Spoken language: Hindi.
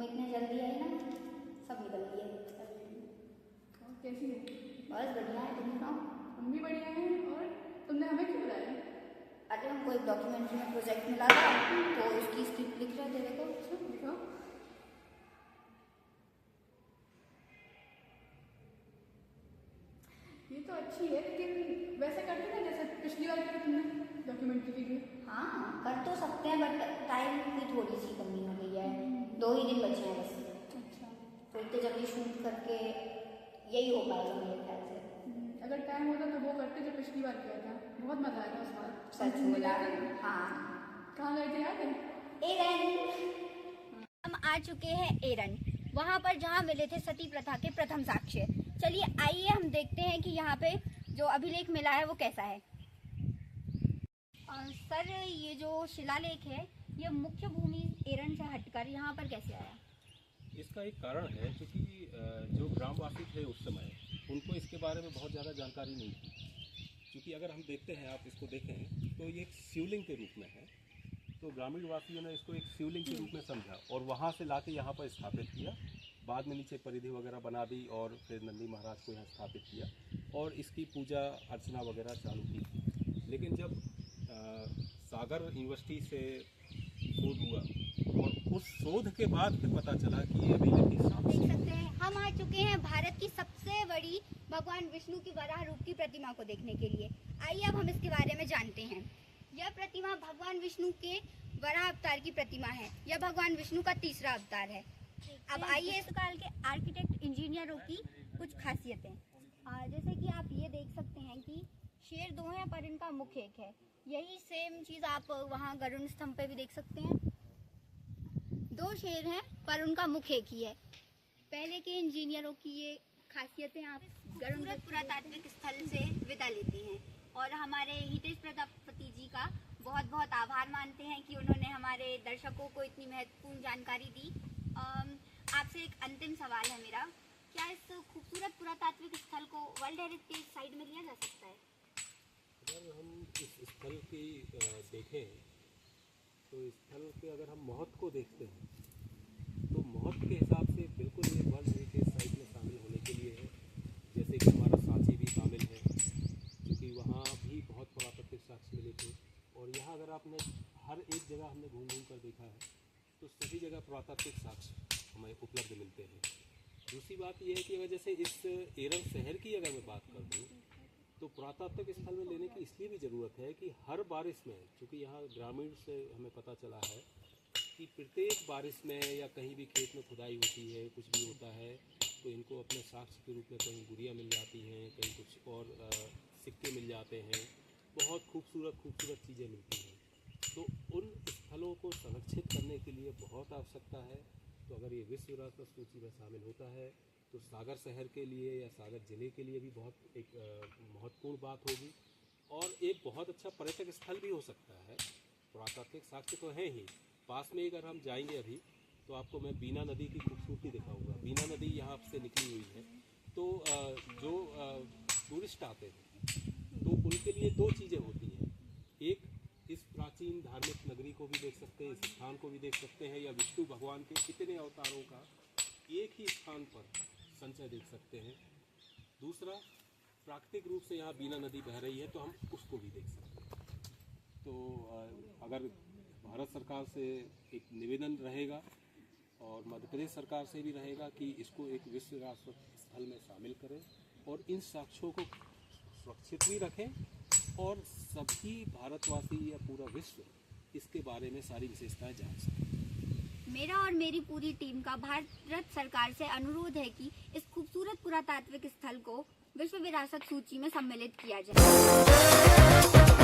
इतने जल्दी आई ना, सब निकल गए। कैसी है? बस बढ़िया है, तुम सुनाओ। हम भी बढ़िया हैं। और तुमने हमें क्यों बुलाया? अरे हमको एक डॉक्यूमेंट्री में प्रोजेक्ट मिला था, तो उसकी स्क्रिप्ट लिख रहे थे। देखो देखो, ये तो अच्छी है, लेकिन वैसे करते ना जैसे पिछली बार किया तुमने डॉक्यूमेंट्री के लिए। हाँ कर तो सकते हैं, बट टाइम की थोड़ी सी कमी हो गई है। 2 ही दिन बचे हैं बस। अच्छा, तो इतने जल्दी शूट करके यही हो पाएगा मेरे ख्याल से। अगर टाइम होता तो वो करते जो पिछली बार किया था। बहुत मजा आया था उस बार। सच हम बोला। गए थे। हाँ, कहाँ गए थे याद है? एरन। हम आ चुके हैं एरन, वहाँ पर जहाँ मिले थे सती प्रथा के प्रथम साक्ष्य। चलिए आइए हम देखते हैं कि यहाँ पे जो अभिलेख मिला है वो कैसा है। सर, ये जो शिलालेख है ये मुख्य भूमि एरन से हटकर यहाँ पर कैसे आया? इसका एक कारण है, क्योंकि जो ग्रामवासी थे उस समय उनको इसके बारे में बहुत ज़्यादा जानकारी नहीं थी। क्योंकि अगर हम देखते हैं, आप इसको देखें तो ये एक शिवलिंग के रूप में है, तो ग्रामीण वासियों ने इसको एक शिवलिंग के रूप में समझा और वहाँ से लाके यहाँ पर स्थापित किया। बाद में नीचे परिधि वगैरह बना दी और फिर नंदी महाराज को यहाँ स्थापित किया और इसकी पूजा अर्चना वगैरह चालू की थी। लेकिन जब सागर यूनिवर्सिटी से शोध हुआ और उस शोध के बाद फिर पता चला कि ये अभिलेख देख सकते हैं हम आ चुके हैं भारत की सबसे बड़ी भगवान विष्णु की वराह रूप की प्रतिमा को देखने के लिए। आइए अब हम इसके बारे में जानते हैं। यह प्रतिमा भगवान विष्णु के वराह अवतार की प्रतिमा है। यह भगवान विष्णु का तीसरा अवतार है। अब आइए इस काल के आर्किटेक्ट इंजीनियरों की कुछ खासियतें। जैसे कि आप ये देख सकते हैं कि शेर 2 हैं पर इनका मुख एक है। यही सेम चीज़ आप वहाँ गरुड़ स्तंभ पे भी देख सकते हैं। 2 शेर हैं पर उनका मुख एक ही है। पहले के इंजीनियरों की ये खासियतें आप गरुड़ पुरातात्विक स्थल से विदा लेती हैं और हमारे हितेश प्रजापति जी का बहुत बहुत आभार मानते हैं कि उन्होंने हमारे दर्शकों को इतनी महत्वपूर्ण जानकारी दी। आपसे एक अंतिम सवाल है मेरा, क्या इस खूबसूरत पुरातात्विक स्थल को वर्ल्ड हेरिटेज साइट में लिया जा सकता है? अगर हम इस स्थल की देखें तो स्थल के अगर हम महत्व को देखते हैं तो महत्व के हिसाब से बिल्कुल ये वर्ल्ड हेरिटेज साइट में शामिल होने के लिए है। जैसे कि हमारा सांची भी शामिल है, क्योंकि वहाँ भी बहुत पुरातात्विक साक्ष्य मिले थे और यहाँ अगर आपने हर एक जगह हमने घूम घूम कर देखा है तो सभी जगह पुरातात्विक साक्ष्य हमें उपलब्ध मिलते हैं। दूसरी बात यह है कि अगर जैसे इस एरन शहर की अगर मैं बात कर दूँ तो पुरातात्विक स्थल में लेने की इसलिए भी ज़रूरत है कि हर बारिश में, चूँकि यहाँ ग्रामीण से हमें पता चला है कि प्रत्येक बारिश में या कहीं भी खेत में खुदाई होती है, कुछ भी होता है, तो इनको अपने साक्ष्य के रूप में कहीं गुड़िया मिल जाती हैं, कहीं कुछ और सिक्के मिल जाते हैं, बहुत खूबसूरत खूबसूरत चीज़ें मिलती हैं। तो उन स्थलों को संरक्षित करने के लिए बहुत आवश्यकता है। तो अगर ये विश्व विरासत सूची में शामिल होता है तो सागर शहर के लिए या सागर ज़िले के लिए भी बहुत एक महत्वपूर्ण बात होगी और एक बहुत अच्छा पर्यटक स्थल भी हो सकता है। पुरातात्विक साक्ष्य तो है ही, पास में अगर हम जाएंगे अभी तो आपको मैं बीना नदी की खूबसूरती दिखाऊंगा। बीना नदी यहाँ से निकली हुई है, तो जो टूरिस्ट आते हैं तो उनके लिए 2 चीज़ें होती हैं। एक, इस प्राचीन धार्मिक नगरी को भी देख सकते हैं, इस स्थान को भी देख सकते हैं, या विष्णु भगवान के इतने अवतारों का एक ही स्थान पर संचय देख सकते हैं। दूसरा, प्राकृतिक रूप से यहाँ बीना नदी बह रही है तो हम उसको भी देख सकते हैं। तो अगर भारत सरकार से एक निवेदन रहेगा और मध्य प्रदेश सरकार से भी रहेगा कि इसको एक विश्व विरासत स्थल में शामिल करें और इन साक्ष्यों को सुरक्षित भी रखें और सभी भारतवासी या पूरा विश्व इसके बारे में सारी विशेषताएं जान सकें। मेरा और मेरी पूरी टीम का भारत सरकार से अनुरोध है कि इस खूबसूरत पुरातात्विक स्थल को विश्व विरासत सूची में सम्मिलित किया जाए।